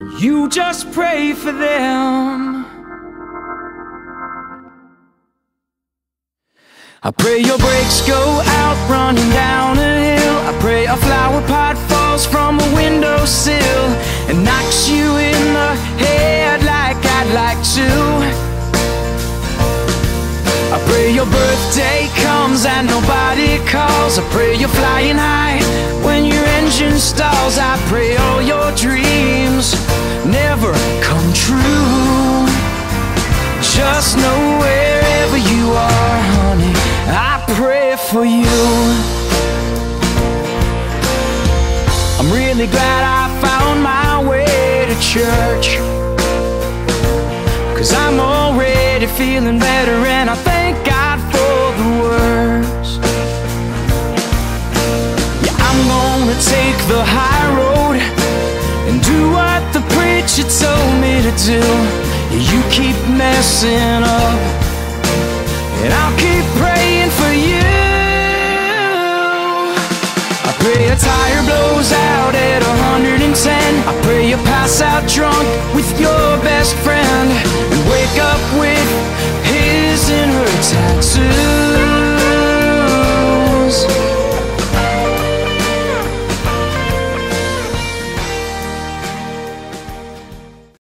You just pray for them. I pray your brakes go out running down a hill. I pray a flower pot falls from a windowsill and knocks you in the head like I'd like to. I pray your birthday comes and nobody calls. I pray you're flying high when your engine stalls. I pray all your dreams never come true. Just know wherever you are, honey, I pray for you. I'm really glad I found my way to church, 'cause I'm already feeling better, and I thank God for the words. Yeah, I'm gonna take the high road and do what the preacher told me to do. You keep messing up and I'll keep praying for you. I pray a tire blows out at 110. I pray you pass out drunk with your best friend.